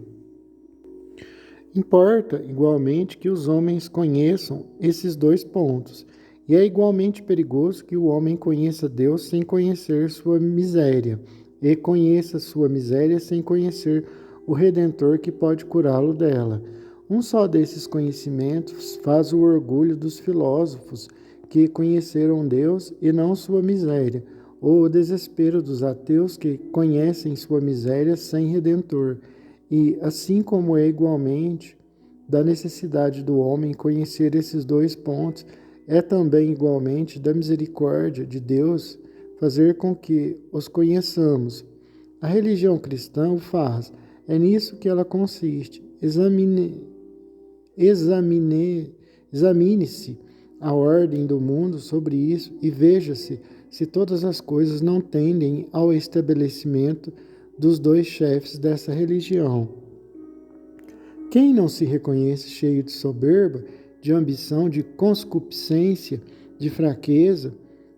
Importa, igualmente, que os homens conheçam esses dois pontos, e é igualmente perigoso que o homem conheça Deus sem conhecer sua miséria, e conheça sua miséria sem conhecer o Redentor que pode curá-lo dela. Um só desses conhecimentos faz o orgulho dos filósofos que conheceram Deus e não sua miséria, ou o desespero dos ateus que conhecem sua miséria sem Redentor. E, assim como é igualmente da necessidade do homem conhecer esses dois pontos, é também igualmente da misericórdia de Deus fazer com que os conheçamos. A religião cristã o faz, é nisso que ela consiste. Examine-se a ordem do mundo sobre isso e veja-se se todas as coisas não tendem ao estabelecimento dos dois chefes dessa religião. Quem não se reconhece cheio de soberba, de ambição, de concupiscência, de fraqueza,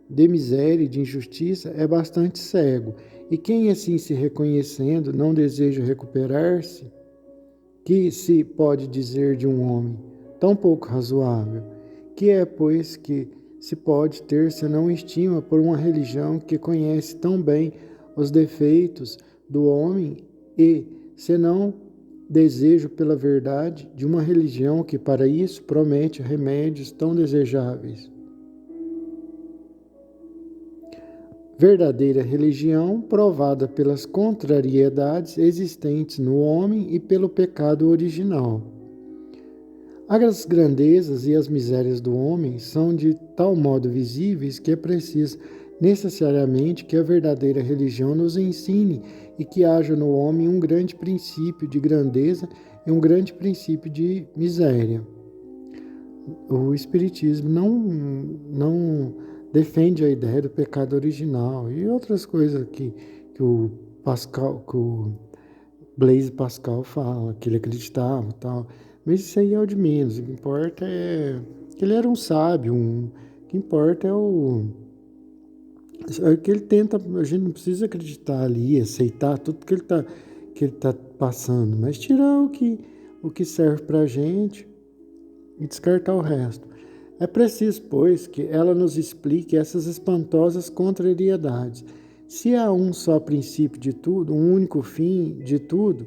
de miséria e de injustiça, é bastante cego. E quem assim se reconhecendo não deseja recuperar-se, que se pode dizer de um homem tão pouco razoável? Que é, pois, que se pode ter senão estima por uma religião que conhece tão bem os defeitos do homem e, senão desejo pela verdade de uma religião que para isso promete remédios tão desejáveis? Verdadeira religião provada pelas contrariedades existentes no homem e pelo pecado original. As grandezas e as misérias do homem são de tal modo visíveis que é preciso necessariamente que a verdadeira religião nos ensine e que haja no homem um grande princípio de grandeza e um grande princípio de miséria. O Espiritismo não defende a ideia do pecado original e outras coisas que o Blaise Pascal fala, que ele acreditava e tal. Mas isso aí é o de menos. O que importa é que ele era um sábio. O que importa é que ele tenta. A gente não precisa acreditar ali, aceitar tudo que ele tá passando, mas tirar o que serve para a gente e descartar o resto. É preciso, pois, que ela nos explique essas espantosas contrariedades. Se há um só princípio de tudo, um único fim de tudo,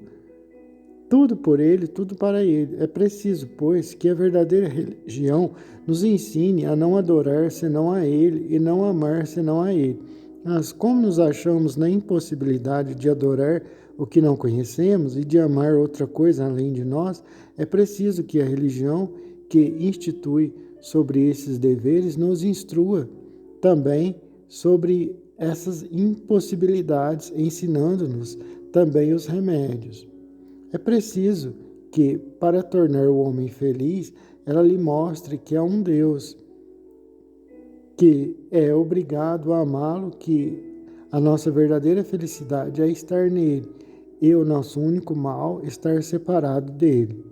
tudo por ele, tudo para ele. É preciso, pois, que a verdadeira religião nos ensine a não adorar senão a ele e não amar senão a ele. Mas como nos achamos na impossibilidade de adorar o que não conhecemos e de amar outra coisa além de nós, é preciso que a religião que institui sobre esses deveres nos instrua também sobre essas impossibilidades, ensinando-nos também os remédios. É preciso que, para tornar o homem feliz, ela lhe mostre que há um Deus, que é obrigado a amá-lo, que a nossa verdadeira felicidade é estar nele, e o nosso único mal estar separado dele.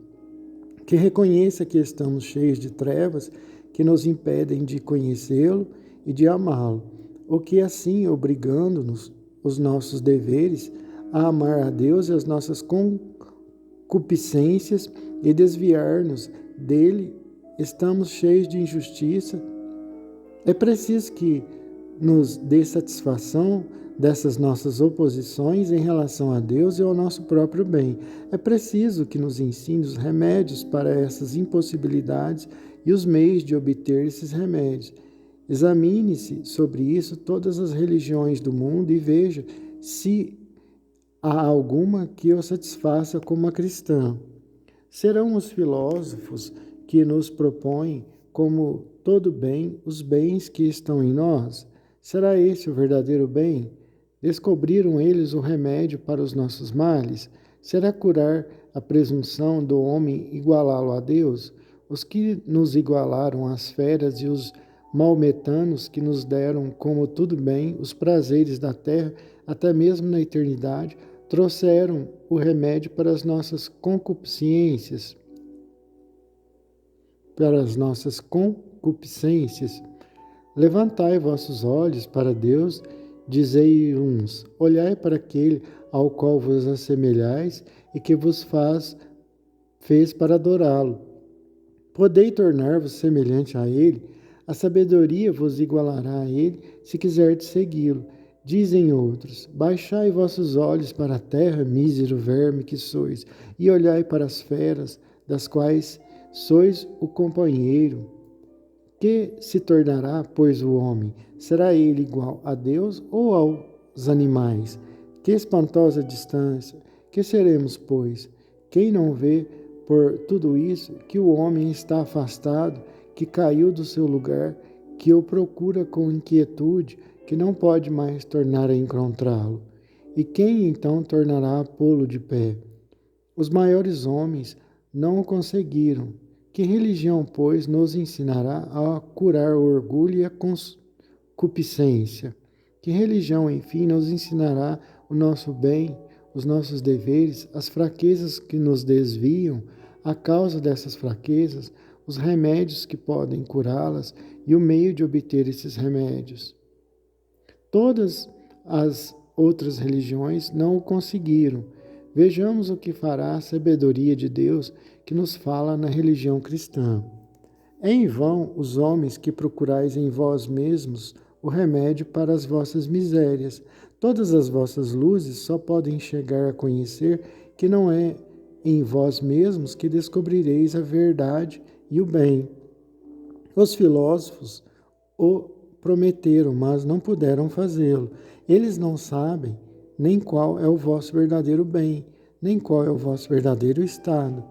Que reconheça que estamos cheios de trevas que nos impedem de conhecê-lo e de amá-lo, o que assim, obrigando-nos os nossos deveres, a amar a Deus e as nossas concupiscências e desviar-nos dele, estamos cheios de injustiça. É preciso que nos dê satisfação dessas nossas oposições em relação a Deus e ao nosso próprio bem. É preciso que nos ensine os remédios para essas impossibilidades e os meios de obter esses remédios. Examine-se sobre isso todas as religiões do mundo e veja se há alguma que o satisfaça como a cristã. Serão os filósofos que nos propõem como todo bem os bens que estão em nós? Será esse o verdadeiro bem? Descobriram eles o remédio para os nossos males? Será curar a presunção do homem igualá-lo a Deus? Os que nos igualaram às feras e os maometanos que nos deram como tudo bem os prazeres da terra, até mesmo na eternidade, trouxeram o remédio para as nossas concupiscências, Levantai vossos olhos para Deus, dizei uns, olhai para aquele ao qual vos assemelhais e que vos fez para adorá-lo. Podei tornar-vos semelhante a ele, a sabedoria vos igualará a ele, se quiserdes segui-lo. Dizem outros, baixai vossos olhos para a terra, mísero verme que sois, e olhai para as feras, das quais sois o companheiro. Que se tornará, pois, o homem? Será ele igual a Deus ou aos animais? Que espantosa distância! Que seremos, pois? Quem não vê, por tudo isso, que o homem está afastado, que caiu do seu lugar, que o procura com inquietude, que não pode mais tornar a encontrá-lo? E quem então tornará a pô-lo de pé? Os maiores homens não o conseguiram. Que religião, pois, nos ensinará a curar o orgulho e a concupiscência? Que religião, enfim, nos ensinará o nosso bem, os nossos deveres, as fraquezas que nos desviam, a causa dessas fraquezas, os remédios que podem curá-las e o meio de obter esses remédios? Todas as outras religiões não o conseguiram. Vejamos o que fará a sabedoria de Deus que nos fala na religião cristã. É em vão os homens que procurais em vós mesmos o remédio para as vossas misérias. Todas as vossas luzes só podem chegar a conhecer que não é em vós mesmos que descobrireis a verdade e o bem. Os filósofos o prometeram, mas não puderam fazê-lo. Eles não sabem nem qual é o vosso verdadeiro bem, nem qual é o vosso verdadeiro estado.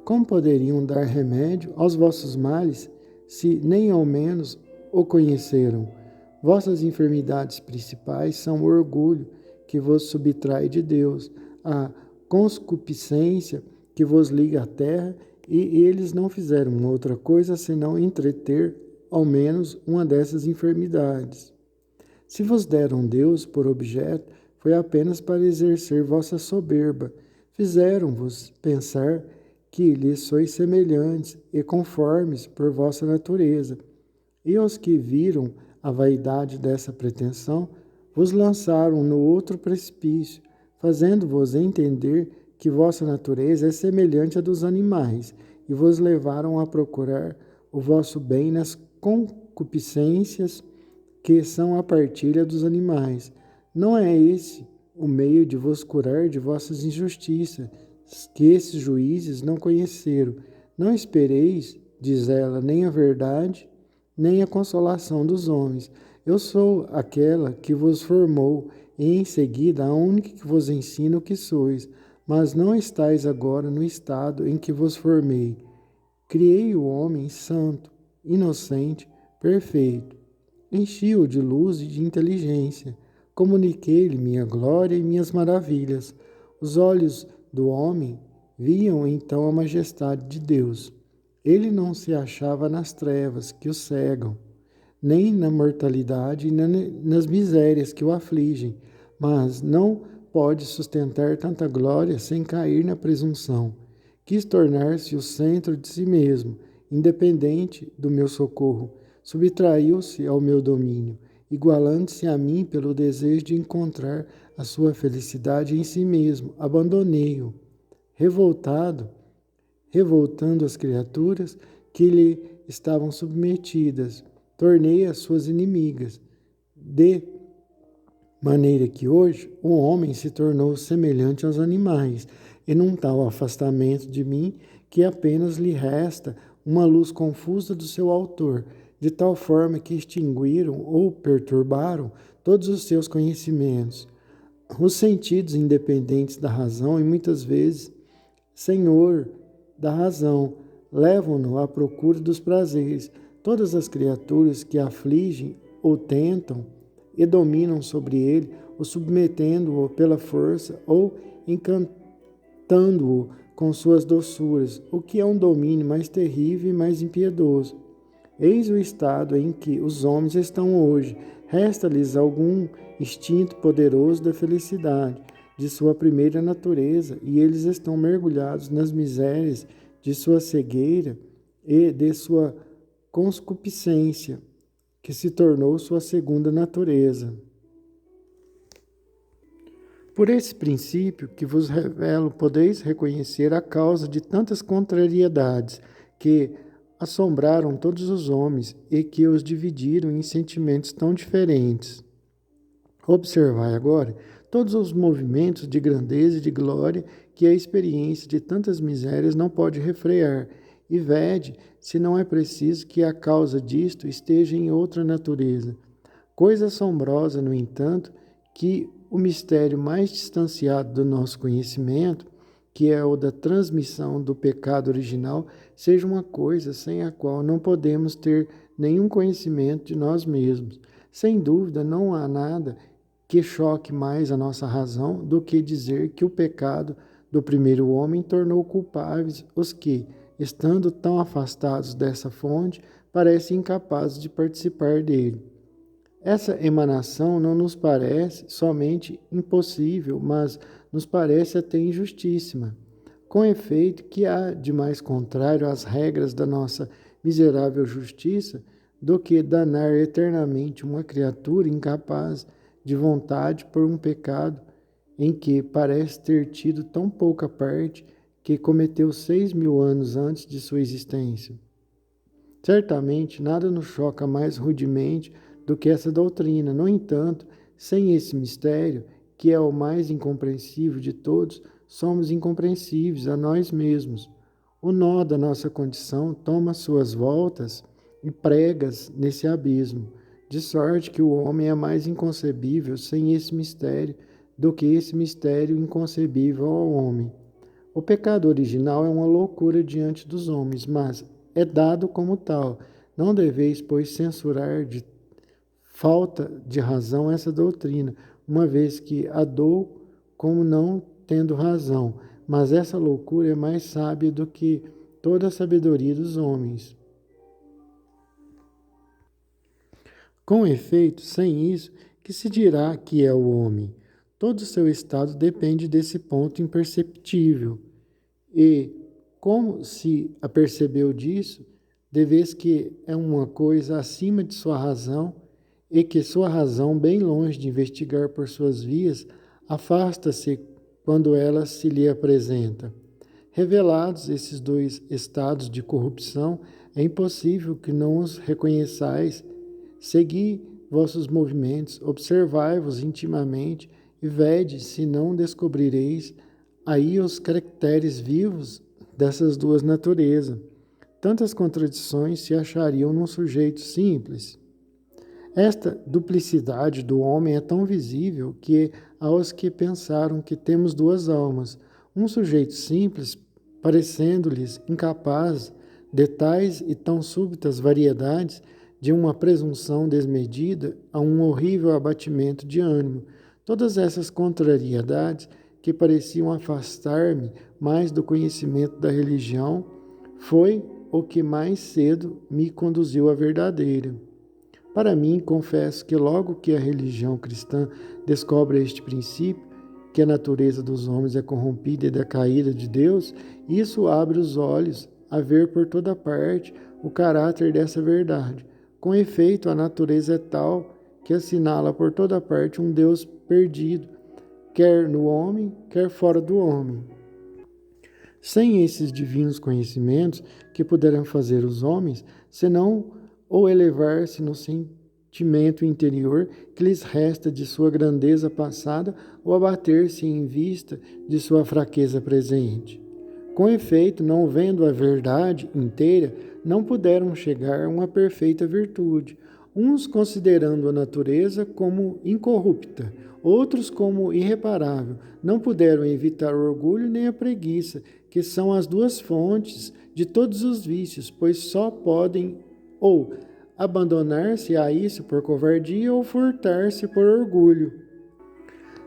Como poderiam dar remédio aos vossos males, se nem ao menos o conheceram? Vossas enfermidades principais são o orgulho, que vos subtrai de Deus, a concupiscência, que vos liga à terra, e eles não fizeram outra coisa senão entreter ao menos uma dessas enfermidades. Se vos deram Deus por objeto, foi apenas para exercer vossa soberba. Fizeram-vos pensar que lhes sois semelhantes e conformes por vossa natureza. E os que viram a vaidade dessa pretensão, vos lançaram no outro precipício, fazendo-vos entender que vossa natureza é semelhante à dos animais, e vos levaram a procurar o vosso bem nas concupiscências que são a partilha dos animais. Não é esse o meio de vos curar de vossas injustiças, que esses juízes não conheceram. Não espereis, diz ela, nem a verdade, nem a consolação dos homens. Eu sou aquela que vos formou, e em seguida a única que vos ensina o que sois, mas não estáis agora no estado em que vos formei. Criei o homem santo, inocente, perfeito. Enchi-o de luz e de inteligência. Comuniquei-lhe minha glória e minhas maravilhas. Os olhos do homem viam então a majestade de Deus. Ele não se achava nas trevas que o cegam, nem na mortalidade e nas misérias que o afligem, mas não pode sustentar tanta glória sem cair na presunção. Quis tornar-se o centro de si mesmo, independente do meu socorro. Subtraiu-se ao meu domínio igualando-se a mim pelo desejo de encontrar a sua felicidade em si mesmo. Abandonei-o, revoltando as criaturas que lhe estavam submetidas, tornei-as suas inimigas, de maneira que hoje o homem se tornou semelhante aos animais, e num tal afastamento de mim que apenas lhe resta uma luz confusa do seu autor, de tal forma que extinguiram ou perturbaram todos os seus conhecimentos. Os sentidos independentes da razão e muitas vezes senhor da razão levam-no à procura dos prazeres. Todas as criaturas que afligem ou tentam e dominam sobre ele, o submetendo-o pela força ou encantando-o com suas doçuras, o que é um domínio mais terrível e mais impiedoso. Eis o estado em que os homens estão hoje. Resta-lhes algum instinto poderoso da felicidade, de sua primeira natureza, e eles estão mergulhados nas misérias de sua cegueira e de sua concupiscência, que se tornou sua segunda natureza. Por esse princípio que vos revelo, podeis reconhecer a causa de tantas contrariedades que assombraram todos os homens e que os dividiram em sentimentos tão diferentes. Observai agora todos os movimentos de grandeza e de glória que a experiência de tantas misérias não pode refrear, e vede se não é preciso que a causa disto esteja em outra natureza. Coisa assombrosa, no entanto, que o mistério mais distanciado do nosso conhecimento, que é o da transmissão do pecado original, seja uma coisa sem a qual não podemos ter nenhum conhecimento de nós mesmos. Sem dúvida, não há nada que choque mais a nossa razão do que dizer que o pecado do primeiro homem tornou culpáveis os que, estando tão afastados dessa fonte, parecem incapazes de participar dele. Essa emanação não nos parece somente impossível, mas nos parece até injustíssima. Com efeito, que há de mais contrário às regras da nossa miserável justiça do que danar eternamente uma criatura incapaz de vontade por um pecado em que parece ter tido tão pouca parte que cometeu 6.000 anos antes de sua existência? Certamente nada nos choca mais rudemente do que essa doutrina. No entanto, sem esse mistério, que é o mais incompreensível de todos, somos incompreensíveis a nós mesmos. O nó da nossa condição toma suas voltas e pregas nesse abismo, de sorte que o homem é mais inconcebível sem esse mistério do que esse mistério inconcebível ao homem. O pecado original é uma loucura diante dos homens, mas é dado como tal. Não deveis, pois, censurar de falta de razão essa doutrina, uma vez que a dou como não tendo razão, mas essa loucura é mais sábia do que toda a sabedoria dos homens. Com efeito, sem isso, que se dirá que é o homem? Todo o seu estado depende desse ponto imperceptível. E, como se apercebeu disso, de vez que é uma coisa acima de sua razão, e que sua razão, bem longe de investigar por suas vias, afasta-se quando ela se lhe apresenta. Revelados esses dois estados de corrupção, é impossível que não os reconheçais. Segui vossos movimentos, observai-vos intimamente e vede se não descobrireis aí os caracteres vivos dessas duas naturezas. Tantas contradições se achariam num sujeito simples. Esta duplicidade do homem é tão visível que aos que pensaram que temos duas almas, um sujeito simples, parecendo-lhes incapaz de tais e tão súbitas variedades, de uma presunção desmedida a um horrível abatimento de ânimo. Todas essas contrariedades, que pareciam afastar-me mais do conhecimento da religião, foi o que mais cedo me conduziu à verdadeira. Para mim, confesso que logo que a religião cristã descobre este princípio, que a natureza dos homens é corrompida e decaída de Deus, isso abre os olhos a ver por toda parte o caráter dessa verdade. Com efeito, a natureza é tal que assinala por toda parte um Deus perdido, quer no homem, quer fora do homem. Sem esses divinos conhecimentos, que puderam fazer os homens, senão ou elevar-se no sentimento interior que lhes resta de sua grandeza passada, ou abater-se em vista de sua fraqueza presente. Com efeito, não vendo a verdade inteira, não puderam chegar a uma perfeita virtude, uns considerando a natureza como incorrupta, outros como irreparável. Não puderam evitar o orgulho nem a preguiça, que são as duas fontes de todos os vícios, pois só podem ou abandonar-se a isso por covardia ou furtar-se por orgulho.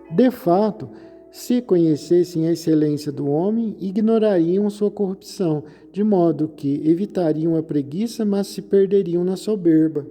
De fato, se conhecessem a excelência do homem, ignorariam sua corrupção, de modo que evitariam a preguiça, mas se perderiam na soberba.